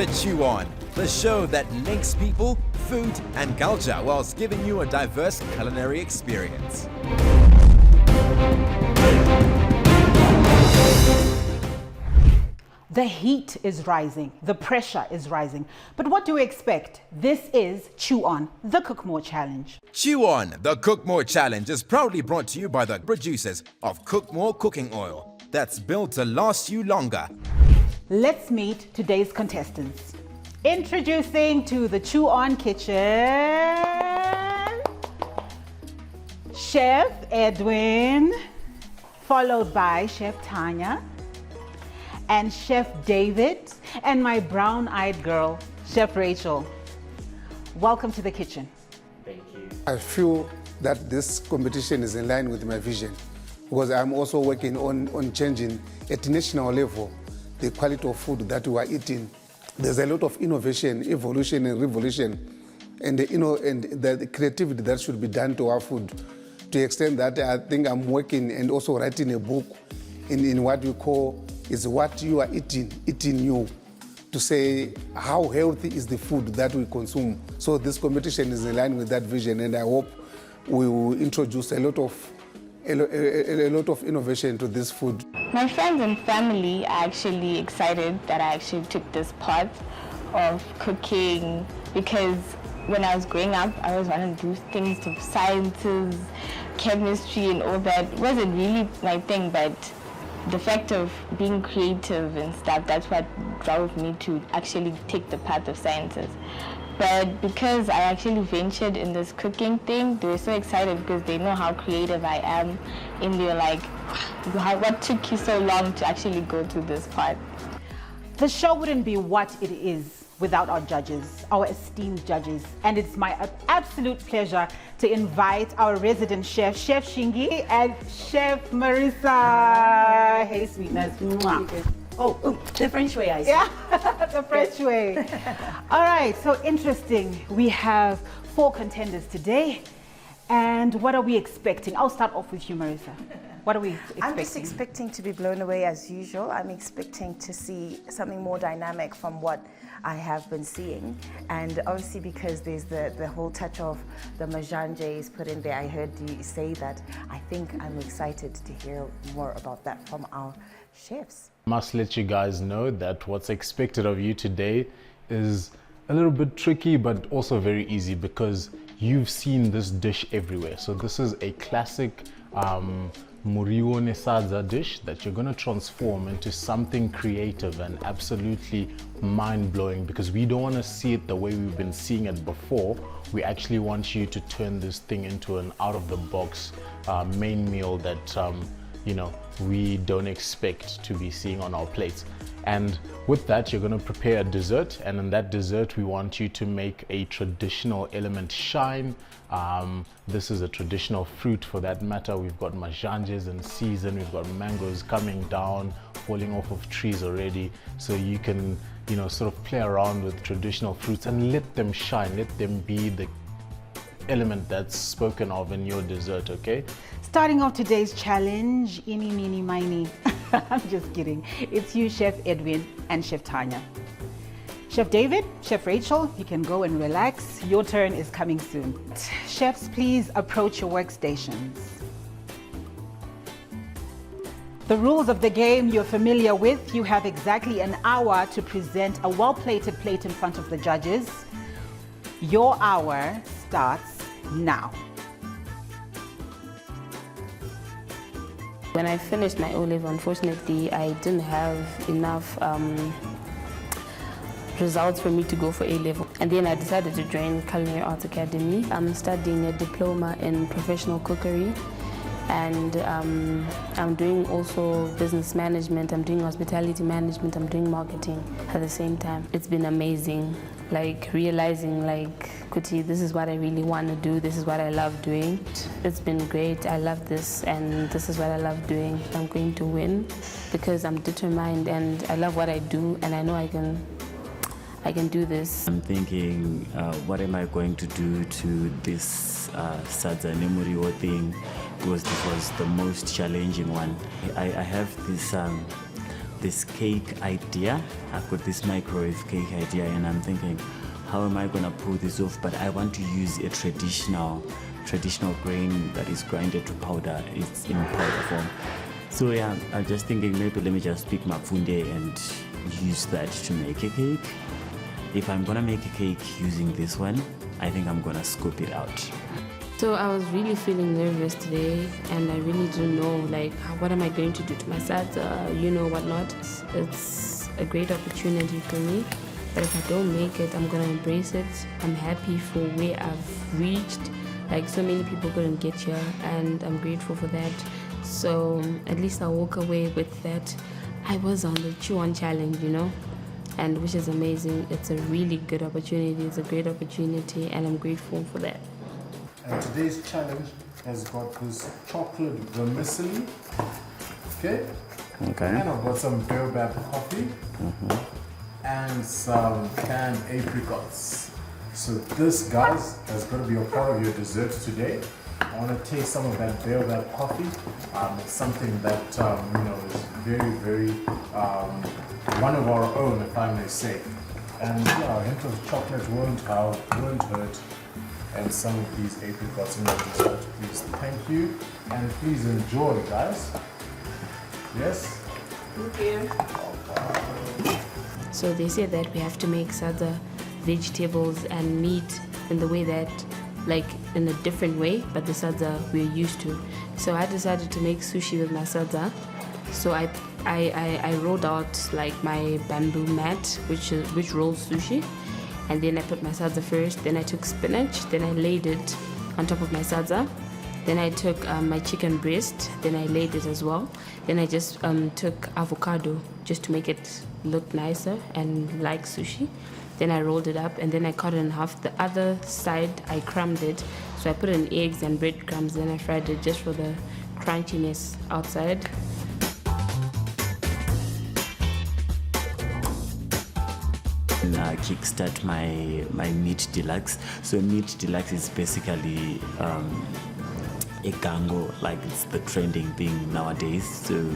to Chew On, the show that links people, food, and culture whilst giving you a diverse culinary experience. The heat is rising, the pressure is rising. But what do we expect? This is Chew On, the Cook More Challenge. Chew On, the Cook More Challenge is proudly brought to you by the producers of Cook More Cooking Oil, that's built to last you longer. Let's meet today's contestants. Introducing to the Chew On kitchen, Chef Edwin, followed by Chef Tanya, and Chef David, and my brown-eyed girl, Chef Rachel. Welcome to the kitchen. Thank you. I feel that this competition is in line with my vision because I'm also working on changing at national level the quality of food that we are eating. There's a lot of innovation, evolution, and revolution, and the creativity that should be done to our food. To the extent that I think I'm working and also writing a book in what we call is what you are eating you, to say how healthy is the food that we consume. So this competition is in line with that vision, and I hope we will introduce a lot of innovation to this food. My friends and family are actually excited that I actually took this part of cooking, because when I was growing up, I always wanted to do things of sciences, chemistry and all that. It wasn't really my thing, but the fact of being creative and stuff, that's what drove me to actually take the path of sciences. But because I actually ventured in this cooking thing, they were so excited because they know how creative I am. And they're like, what took you so long to actually go to this part? The show wouldn't be what it is without our judges, our esteemed judges. And it's my absolute pleasure to invite our resident chef, Chef Shingi, and Chef Marisa. Hey, sweetness. Mwah. Oh, the French way, I see. Yeah, the French way. All right, so interesting. We have 4 contenders today. And what are we expecting? I'll start off with you, Marisa. What are we expecting? I'm just expecting to be blown away as usual. I'm expecting to see something more dynamic from what I have been seeing. And obviously because there's the whole touch of the majanjes put in there, I heard you say that. I think I'm excited to hear more about that from our chefs. Must let you guys know that what's expected of you today is a little bit tricky, but also very easy because you've seen this dish everywhere. So this is a classic Muriwo Nesadza dish that you're going to transform into something creative and absolutely mind-blowing, because we don't want to see it the way we've been seeing it before. We actually want you to turn this thing into an out-of-the-box main meal that you know, we don't expect to be seeing on our plates. And with that, you're going to prepare a dessert, and in that dessert we want you to make a traditional element shine. This is a traditional fruit for that matter. We've got majanjes in season, we've got mangoes coming down, falling off of trees already, so you can, you know, sort of play around with traditional fruits and let them shine, let them be the element that's spoken of in your dessert, okay? Starting off today's challenge, eeny, meeny, miny. I'm just kidding. It's you, Chef Edwin, and Chef Tanya. Chef David, Chef Rachel, you can go and relax. Your turn is coming soon. Chefs, please approach your workstations. The rules of the game you're familiar with. You have exactly an hour to present a well-plated plate in front of the judges. Your hour starts now. When I finished my O-level, unfortunately, I didn't have enough results for me to go for A-level. And then I decided to join Culinary Arts Academy. I'm studying a diploma in professional cookery, and I'm doing also business management, I'm doing hospitality management, I'm doing marketing at the same time. It's been amazing, like realizing like, Kuti, this is what I really want to do, this is what I love doing. It's been great, I love this, and this is what I love doing. I'm going to win because I'm determined and I love what I do, and I know I can do this. I'm thinking, what am I going to do to this Sadza Nemuriwo thing, because this was the most challenging one. I have this this cake idea. I've got this microwave cake idea, and I'm thinking, how am I gonna pull this off? But I want to use a traditional grain that is grinded to powder. It's in powder form. So yeah, I'm just thinking maybe let me just pick mafunde and use that to make a cake. If I'm gonna make a cake using this one, I think I'm gonna scoop it out. So I was really feeling nervous today, and I really don't know, like, what am I going to do to my sadza, whatnot. It's a great opportunity for me, but if I don't make it, I'm gonna embrace it. I'm happy for where I've reached. Like, so many people couldn't get here, and I'm grateful for that. So at least I'll walk away with that. I was on the Chew On challenge, and which is amazing. It's a really good opportunity. It's a great opportunity, and I'm grateful for that. And today's challenge has got this chocolate vermicelli. Okay? And I've got some baobab coffee. And some canned apricots. So this, guys, has got to be a part of your dessert today. I want to taste some of that baobab coffee. It's something that is very, very one of our own, if I may say. And a hint of chocolate won't hurt. And some of these apricots in the dessert, please. Thank you, and please enjoy, guys. Yes. Thank you. So they say that we have to make sadza vegetables and meat in the way that, like, in a different way, but the sadza we're used to. So I decided to make sushi with my sadza. So I rolled out like my bamboo mat, which rolls sushi, and then I put my sadza first. Then I took spinach. Then I laid it on top of my sadza. Then I took my chicken breast. Then I laid it as well. Then I just took avocado just to make it look nicer and like sushi. Then I rolled it up and then I cut it in half. The other side I crumbed it. So I put in eggs and breadcrumbs. Then I fried it just for the crunchiness outside. Kickstart my meat deluxe. So meat deluxe is basically a gango, like it's the trending thing nowadays. So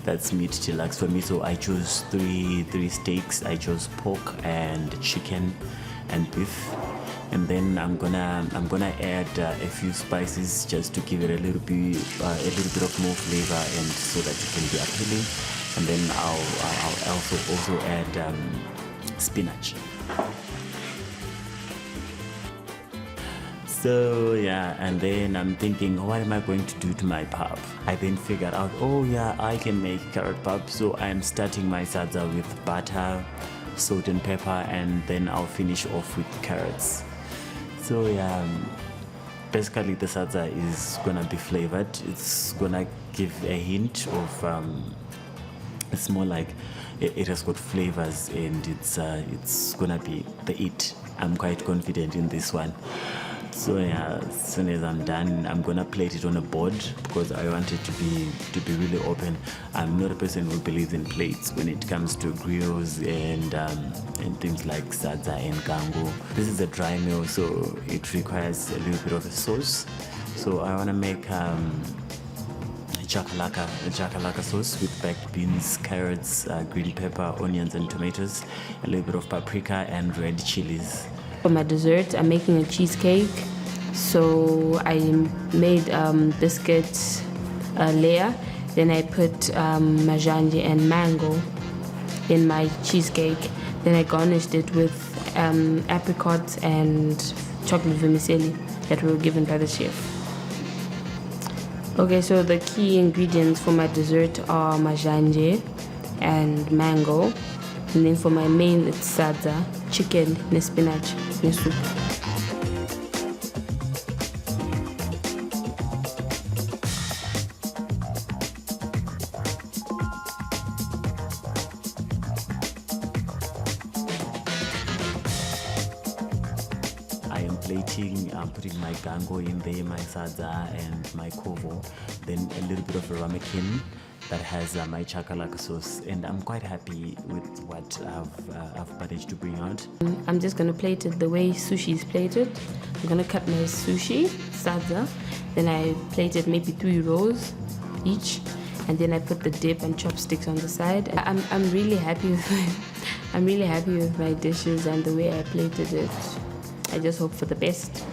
that's meat deluxe for me. So I chose three steaks. I chose pork and chicken and beef, and then I'm gonna add a few spices just to give it a little bit of more flavor and so that it can be appealing. And then I'll also add spinach. So yeah, and then I'm thinking, what am I going to do to my pap? I then figured out, oh yeah, I can make carrot pap. So I'm starting my sadza with butter, salt and pepper, and then I'll finish off with carrots. So yeah, basically the sadza is gonna be flavored. It's gonna give a hint of it's more like it has got flavors, and it's gonna be the it. I'm quite confident in this one. So yeah, as soon as I'm done, I'm gonna plate it on a board because I want it to be really open. I'm not a person who believes in plates when it comes to grills and things like sadza and gango. This is a dry meal, so it requires a little bit of a sauce. So I wanna make chakalaka sauce with baked beans, carrots, green pepper, onions and tomatoes, a little bit of paprika and red chilies. For my dessert, I'm making a cheesecake. So I made biscuit layer. Then I put majanje and mango in my cheesecake. Then I garnished it with apricots and chocolate vermicelli that were given by the chef. Okay, so the key ingredients for my dessert are majanje and mango. And then for my main, it's sadza, chicken, and spinach, and soup. I'm putting my gango in there, my sadza and my kovo, then a little bit of a ramekin that has my chakalaka sauce, and I'm quite happy with what I've managed to bring out. I'm just going to plate it the way sushi is plated. I'm going to cut my sushi, sadza, then I plate it maybe 3 rows each, and then I put the dip and chopsticks on the side. I'm really happy with I'm really happy with my dishes and the way I plated it. I just hope for the best.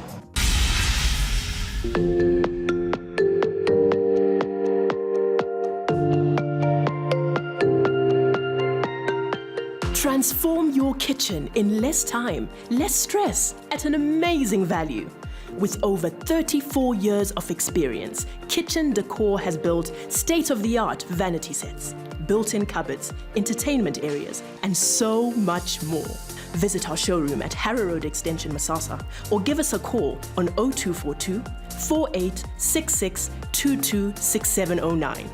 Transform your kitchen in less time, less stress, at an amazing value. With over 34 years of experience, Kitchen Decor has built state-of-the-art vanity sets, built-in cupboards, entertainment areas, and so much more. Visit our showroom at Harrow Road Extension, Masasa, or give us a call on 0242 4866 226709.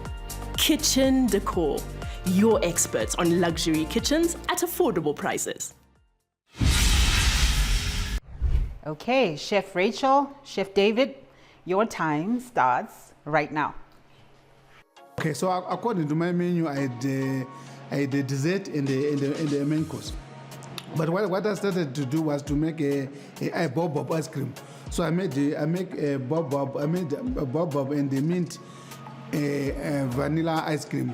Kitchen Decor, your experts on luxury kitchens at affordable prices. Okay, Chef Rachel, Chef David, your time starts right now. Okay, so according to my menu, I had a dessert and the main course. But what I started to do was to make a bob ice cream. So I made a bob and the mint vanilla ice cream.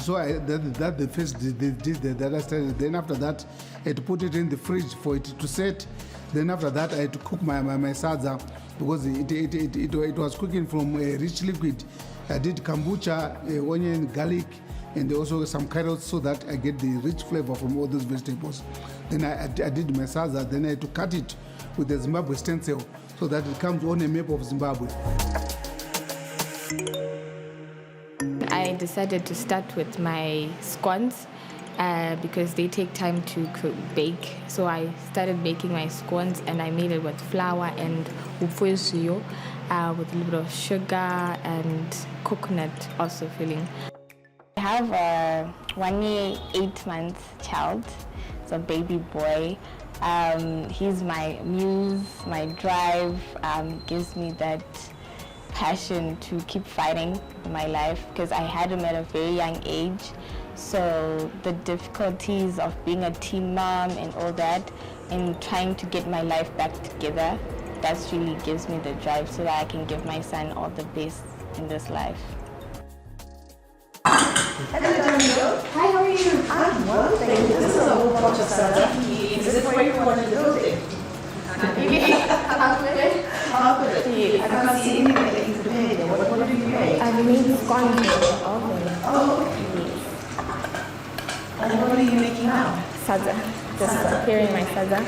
So that's the first dish that I started. Then after that, I had to put it in the fridge for it to set. Then after that, I had to cook my sadza because it was cooking from a rich liquid. I did kombucha, onion, garlic, and also some carrots so that I get the rich flavor from all those vegetables. Then I did my sadza. Then I had to cut it with the Zimbabwe stencil so that it comes on a map of Zimbabwe. I decided to start with my scones because they take time to bake. So I started baking my scones and I made it with flour and ufuzuyo with a little bit of sugar and coconut also filling. I have a 1 year, 8 months child. It's a baby boy. He's my muse, my drive, gives me that passion to keep fighting in my life because I had him at a very young age. So the difficulties of being a teen mom and all that and trying to get my life back together, that really gives me the drive so that I can give my son all the best in this life. Hello, Daniel. Hi, how are you? I'm well, thank you. This is a whole bunch of stuff. Is it for everyone in the building? Half of it? Half of it? I can't see anything that you prepared. What do you make? I've made scones in the oven. Oh, okay. And what are you making now? Sadza. Just preparing my sadza.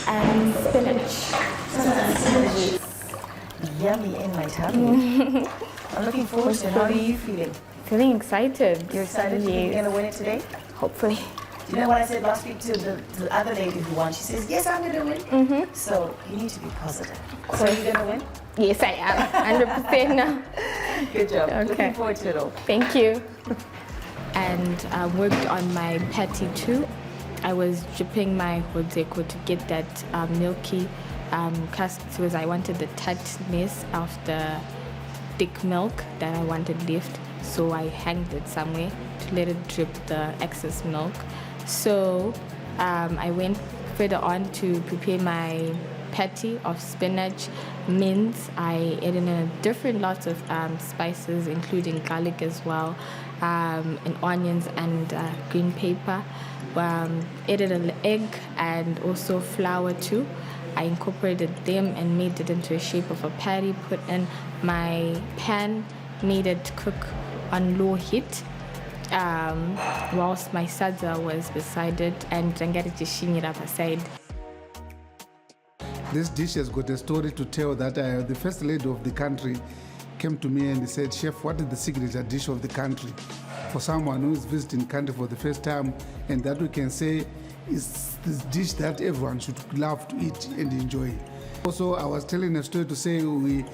And spinach. Yummy in my tummy. I'm looking forward to it. How are you feeling? Feeling excited. You're excited? Yes. You're going to win it today? Hopefully. You know what I said last week to the other lady who won? She says, yes, I'm going to win. So you need to be positive. So are you going to win? Yes, I am. 100% now. Good job. Okay. Looking forward to it all. Thank you. And I worked on my patty too. I was dripping my hodeko to get that milky crust because I wanted the tightness of the thick milk that I wanted left. So I hanged it somewhere to let it drip the excess milk. So I went further on to prepare my patty of spinach, mint. I added in different lots of spices, including garlic as well, and onions and green pepper. Added an egg and also flour too. I incorporated them and made it into a shape of a patty, put in my pan, made it cook on low heat, whilst my sadza was beside it, and Jangari up aside. This dish has got a story to tell that the first lady of the country came to me and said, Chef, what is the signature dish of the country? For someone who is visiting the country for the first time, and that we can say is this dish that everyone should love to eat and enjoy. Also, I was telling a story to say we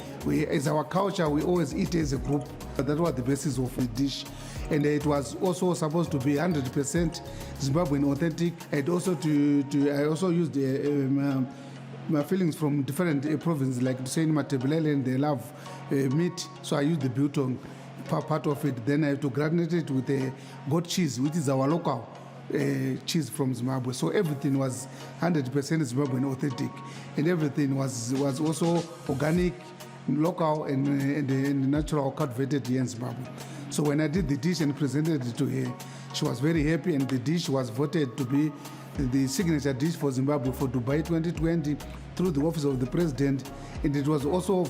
as our culture, we always eat as a group. That was the basis of the dish. And it was also supposed to be 100% Zimbabwean authentic. And also I also used my feelings from different provinces, like to say in Matebelele, they love meat, so I used the biltong part of it. Then I have to granulate it with goat cheese, which is our local cheese from Zimbabwe. So everything was 100% Zimbabwean authentic, and everything was also organic, local and the natural cultivated here in Zimbabwe. So when I did the dish and presented it to her, she was very happy, and the dish was voted to be the signature dish for Zimbabwe for Dubai 2020 through the Office of the President, and it was also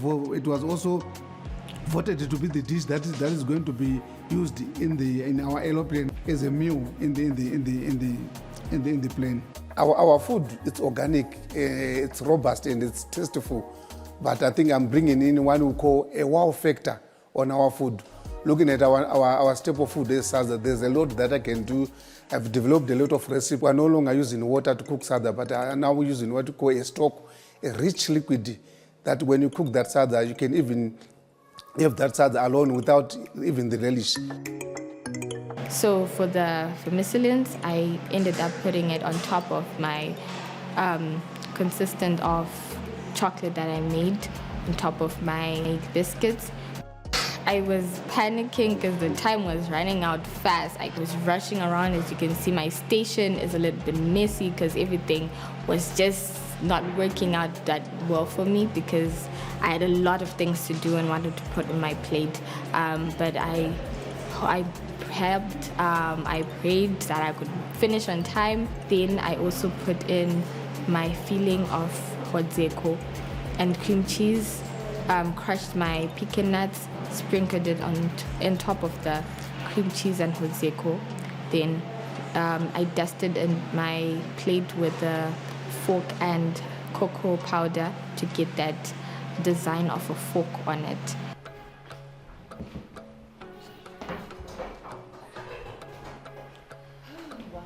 voted to be the dish that is going to be used in our aeroplane as a meal in the plane. Our food, it's organic, it's robust, and it's tasteful. But I think I'm bringing in one we call a wow factor on our food. Looking at our staple food, there's a lot that I can do. I've developed a lot of recipes. We're no longer using water to cook sadza, but I'm now using what we call a stock, a rich liquid, that when you cook that sadza, you can even have that sadza alone without even the relish. So for the vermicelli, I ended up putting it on top of my consistent of chocolate that I made on top of my biscuits. I was panicking because the time was running out fast. I was rushing around. As you can see, my station is a little bit messy because everything was just not working out that well for me because I had a lot of things to do and wanted to put on my plate. But I prepped, I prayed that I could finish on time. Then I also put in my filling of hodzeko and cream cheese, crushed my pecan nuts, sprinkled it on top of the cream cheese and hodzeko. Then I dusted in my plate with a fork and cocoa powder to get that design of a fork on it.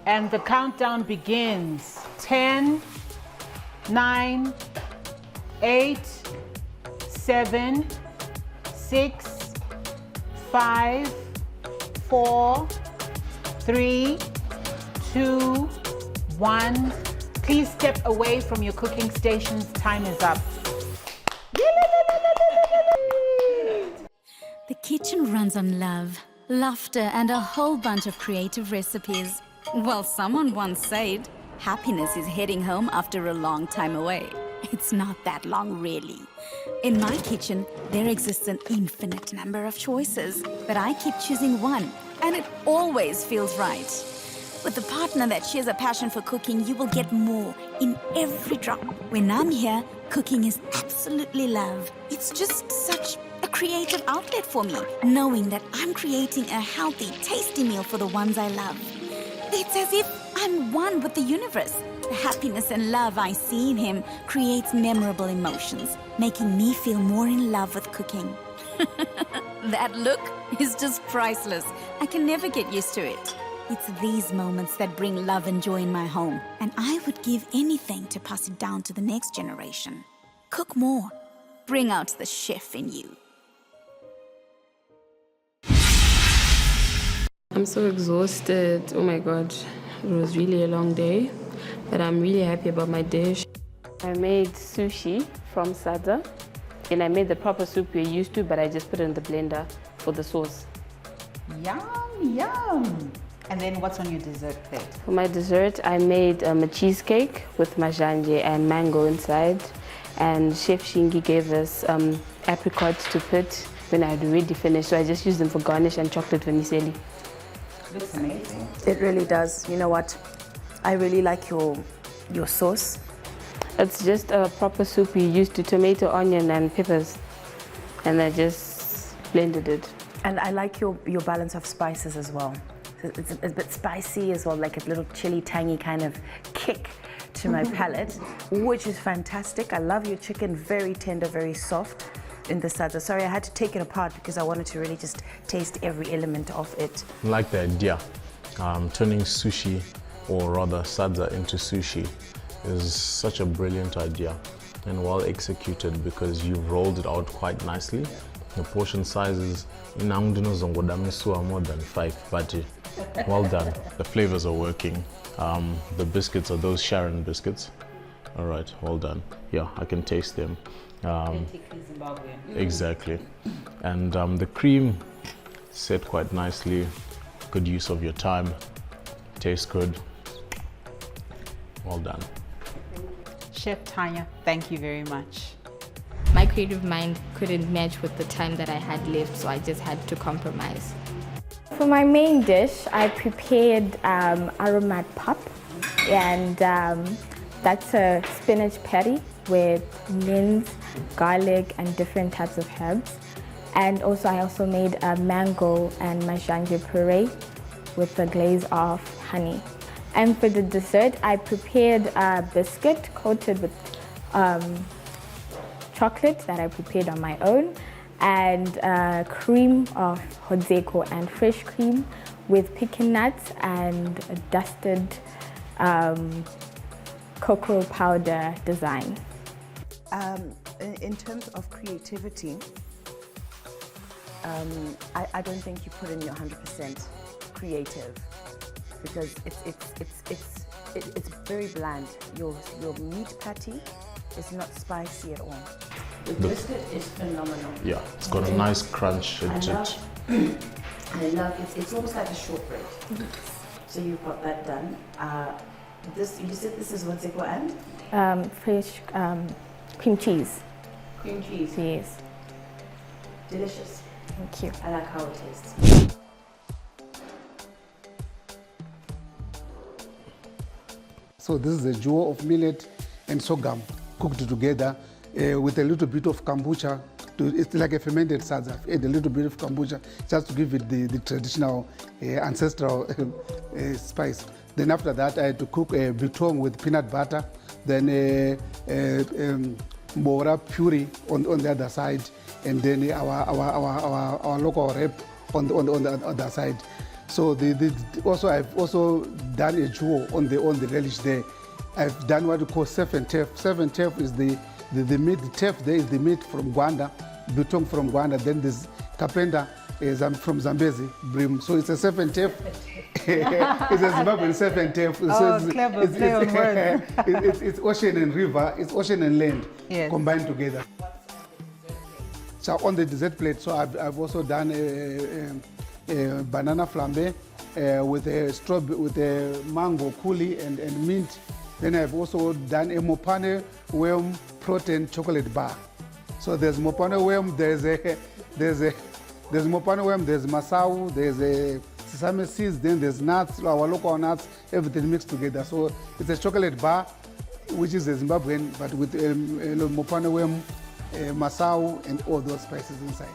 And the countdown begins. 10, 9, 8, 7, 6, 5, 4, 3, 2, 1. Please step away from your cooking stations. Time is up. The kitchen runs on love, laughter, and a whole bunch of creative recipes. Well, someone once said, happiness is heading home after a long time away. It's not that long, really. In my kitchen, there exists an infinite number of choices, but I keep choosing one, and it always feels right. With a partner that shares a passion for cooking, you will get more in every drop. When I'm here, cooking is absolutely love. It's just such a creative outlet for me, knowing that I'm creating a healthy, tasty meal for the ones I love. It's as if I'm one with the universe. The happiness and love I see in him creates memorable emotions, making me feel more in love with cooking. That look is just priceless. I can never get used to it. It's these moments that bring love and joy in my home, and I would give anything to pass it down to the next generation. Cook more. Bring out the chef in you. I'm so exhausted. Oh my God. It was really a long day, but I'm really happy about my dish. I made sushi from sadza, and I made the proper soup we're used to, but I just put it in the blender for the sauce. Yum, yum. And then what's on your dessert plate? For my dessert, I made a cheesecake with majanje and mango inside. And Chef Shingi gave us apricots to put when I had already finished, so I just used them for garnish and chocolate vermicelli. Looks amazing. It really does. You know what? I really like your sauce. It's just a proper soup. We used to tomato, onion, and peppers, and I just blended it. And I like your balance of spices as well. It's a bit spicy as well, like a little chili, tangy kind of kick to my palate, which is fantastic. I love your chicken, very tender, very soft in the sadza. Sorry, I had to take it apart because I wanted to really just taste every element of it. I like the idea. Turning sushi, or rather sadza, into sushi is such a brilliant idea and well executed because you've rolled it out quite nicely. The portion sizes in are more than 5, but well done. The flavors are working. The biscuits are those Sharon biscuits. All right, well done. Yeah, I can taste them. Exactly. And the cream set quite nicely. Good use of your time. Tastes good. Well done. Chef Tanya, thank you very much. My creative mind couldn't match with the time that I had left, so I just had to compromise. For my main dish, I prepared aromat pap, and that's a spinach patty with mint, garlic, and different types of herbs. And also, I also made a mango and majanje puree with a glaze of honey. And for the dessert, I prepared a biscuit coated with chocolate that I prepared on my own, and cream of Hodzeko and fresh cream with pecan nuts and a dusted cocoa powder design. In terms of creativity, I don't think you put in your 100% creative, because it's very bland. Your meat patty is not spicy at all. The biscuit is phenomenal. Yeah, it's got a nice crunch in it. I love it. It's almost like a shortbread. So you've got that done. This, you said this is Hodzeko and? Fresh cream cheese. Cream cheese. Yes. Delicious. Thank you. I like how it tastes. So this is a duo of millet and sorghum cooked together with a little bit of kombucha. It's like a fermented sadza. Add a little bit of kombucha just to give it the traditional ancestral spice. Then after that, I had to cook a biltong with peanut butter, then mora puree on the other side, and then our local wrap on the other side. So I've also done a duo on the relish there. I've done what we call surf and turf. Surf and turf is the meat. The turf there is the meat from Rwanda, biltong from Rwanda. Then there's kapenda from Zambezi, brim. So it's a surf and turf. It's a Zimbabwean surf and turf. Oh, clever play on words. It's ocean and river. It's ocean and land combined together. So on the dessert plate, so I've also done a banana flambe with a mango coulis and mint. Then I've also done a Mopane worm protein chocolate bar. So there's Mopane worm, there's Mopane worm, there's masau, there's a sesame seeds, then there's nuts, our local nuts, everything mixed together. So it's a chocolate bar, which is a Zimbabwean, but with Mopane worm, masau, and all those spices inside.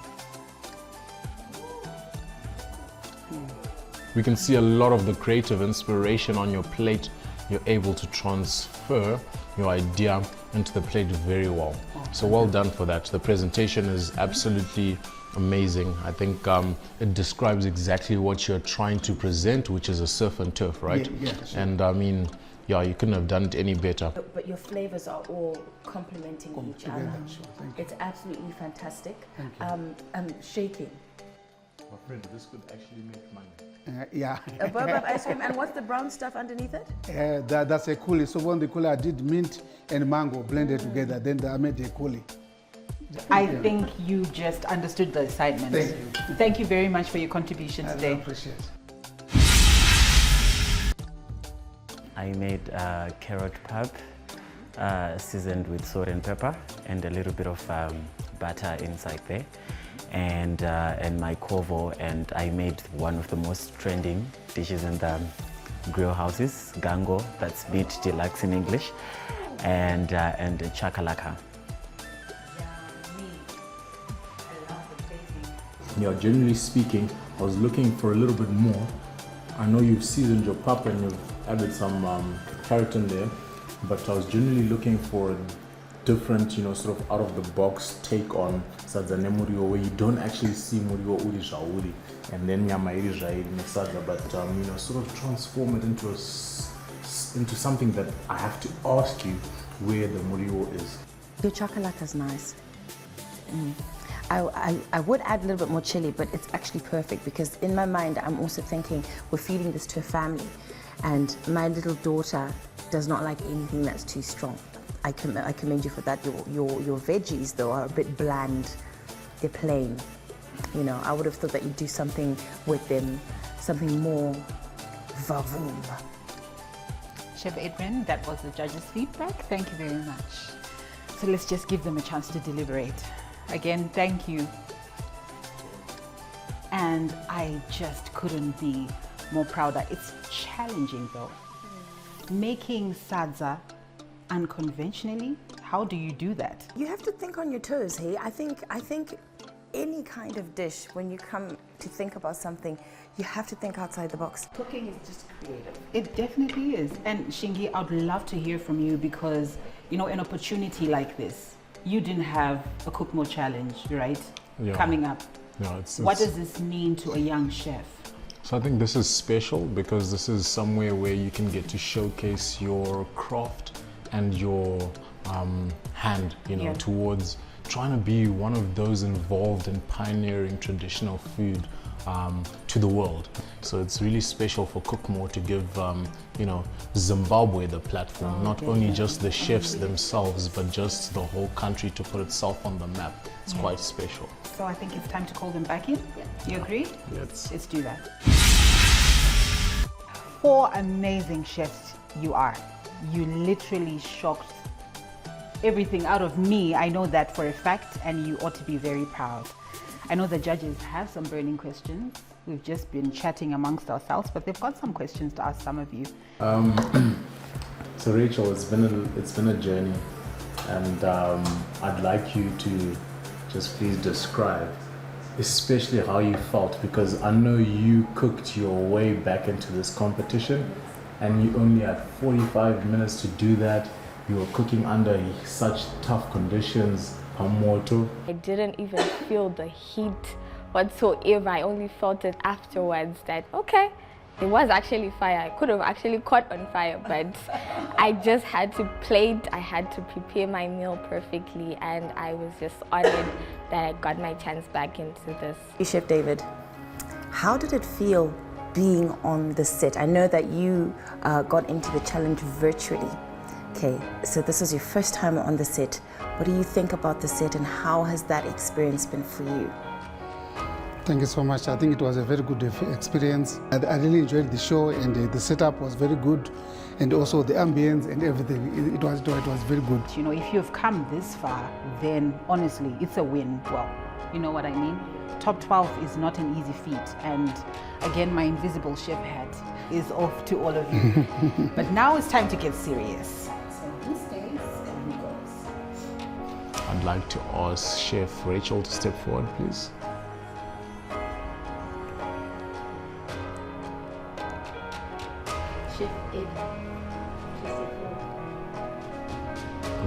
We can see a lot of the creative inspiration on your plate. You're able to transfer your idea into the plate very well. So well done for that. The presentation is absolutely amazing. I think it describes exactly what you're trying to present, which is a surf and turf, right? Yeah, sure. And I mean, yeah, you couldn't have done it any better. But your flavors are all complementing each other. Sure, thank you. It's absolutely fantastic. Thank you. Shaking. My friend, this could actually make money. Yeah. A boba ice cream, and what's the brown stuff underneath it? That's a coulis. So on the coulis, I did mint and mango blended together. Then I made a coulis. I think you just understood the assignment. Thank you. Thank you very much for your contribution today. I appreciate it. I made carrot pap seasoned with salt and pepper and a little bit of butter inside there, and my kovo, and I made one of the most trending dishes in the grill houses, gango, that's beet deluxe in English, and chakalaka. Yeah, generally speaking, I was looking for a little bit more. I know you've seasoned your pap and you've added some carrot in there, but I was generally looking for a different, sort of out of the box take on sadza ne muriwo, where you don't actually see muriwo uri zvauri and then nyama iri zvairi nesadza, but sort of transform it into something that I have to ask you where the muriwo is. Your chakalaka is nice. I would add a little bit more chili, but it's actually perfect because in my mind I'm also thinking we're feeding this to a family, and my little daughter does not like anything that's too strong. I commend you for that. Your veggies though are a bit bland. They're plain. I would have thought that you'd do something with them, something more vavoom. Chef Edwin, that was the judges' feedback. Thank you very much. So let's just give them a chance to deliberate. Again, thank you. And I just couldn't be more prouder. It's challenging though. Making sadza unconventionally, how do you do that? You have to think on your toes, hey? I think any kind of dish, when you come to think about something, you have to think outside the box. Cooking is just creative. It definitely is. And Shingi, I'd love to hear from you because, you know, an opportunity like this, you didn't have a Cook More challenge, right? Yeah. Coming up. Yeah, What does this mean to a young chef? So I think this is special because this is somewhere where you can get to showcase your craft and your hand, you know, towards trying to be one of those involved in pioneering traditional food to the world. So it's really special for Cook More to give, you know, Zimbabwe the platform, not only just the chefs themselves, but just the whole country to put itself on the map. It's quite special. So I think it's time to call them back in. You agree? Yes. Let's do that. 4 amazing chefs you are. You literally shocked everything out of me. I know that for a fact, and you ought to be very proud. I know the judges have some burning questions. We've just been chatting amongst ourselves, but they've got some questions to ask some of you. So Rachel, it's been a journey, and I'd like you to just please describe, especially how you felt, because I know you cooked your way back into this competition, and you only had 45 minutes to do that. You were cooking under such tough conditions. I didn't even feel the heat whatsoever. I only felt it afterwards that, okay, it was actually fire. I could have actually caught on fire, but I just had to plate. I had to prepare my meal perfectly, and I was just honored that I got my chance back into this. Chef David, how did it feel being on the set? I know that you got into the challenge virtually. Okay, so this is your first time on the set. What do you think about the set, and how has that experience been for you? Thank you so much. I think it was a very good experience. I really enjoyed the show, and the setup was very good, and also the ambience and everything. It was very good. You know, if you've come this far, then honestly, it's a win. Well, you know what I mean? Top 12 is not an easy feat, and again, my invisible chef hat is off to all of you. But now it's time to get serious. So who stays and who goes? I'd like to ask Chef Rachel to step forward, please. Chef Ed.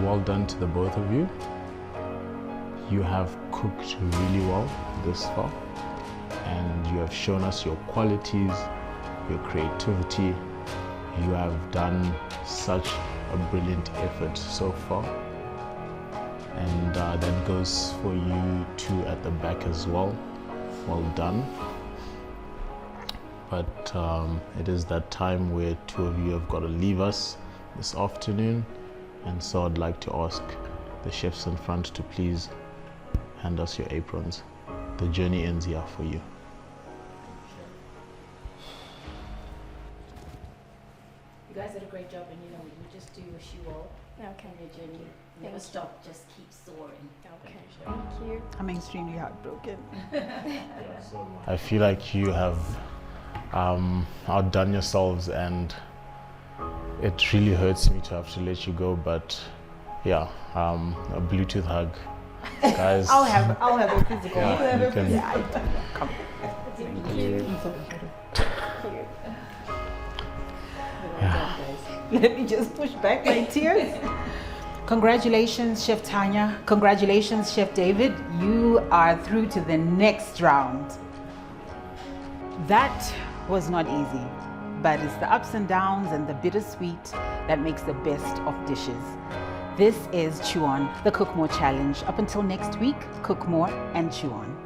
Well done to the both of you. You have cooked really well this far, and you have shown us your qualities, your creativity. You have done such a brilliant effort so far, and that goes for you two at the back as well. Well done. But it is that time where two of you have got to leave us this afternoon, and so I'd like to ask the chefs in front to please hand us your aprons. The journey ends here for you. You guys did a great job, and you know, we just do wish you all on your journey. Never stop, just keep soaring. Okay, thank you. I'm extremely heartbroken. I feel like you have outdone yourselves, and it really hurts me to have to let you go, but yeah, a Bluetooth hug. Guys, I'll have a physical. Yeah, you can. Come. Thank you. Let me just push back my tears. Congratulations, Chef Tanya. Congratulations, Chef David. You are through to the next round. That was not easy, but it's the ups and downs and the bittersweet that makes the best of dishes. This is Chew On, the Cook More Challenge. Up until next week, cook more and chew on.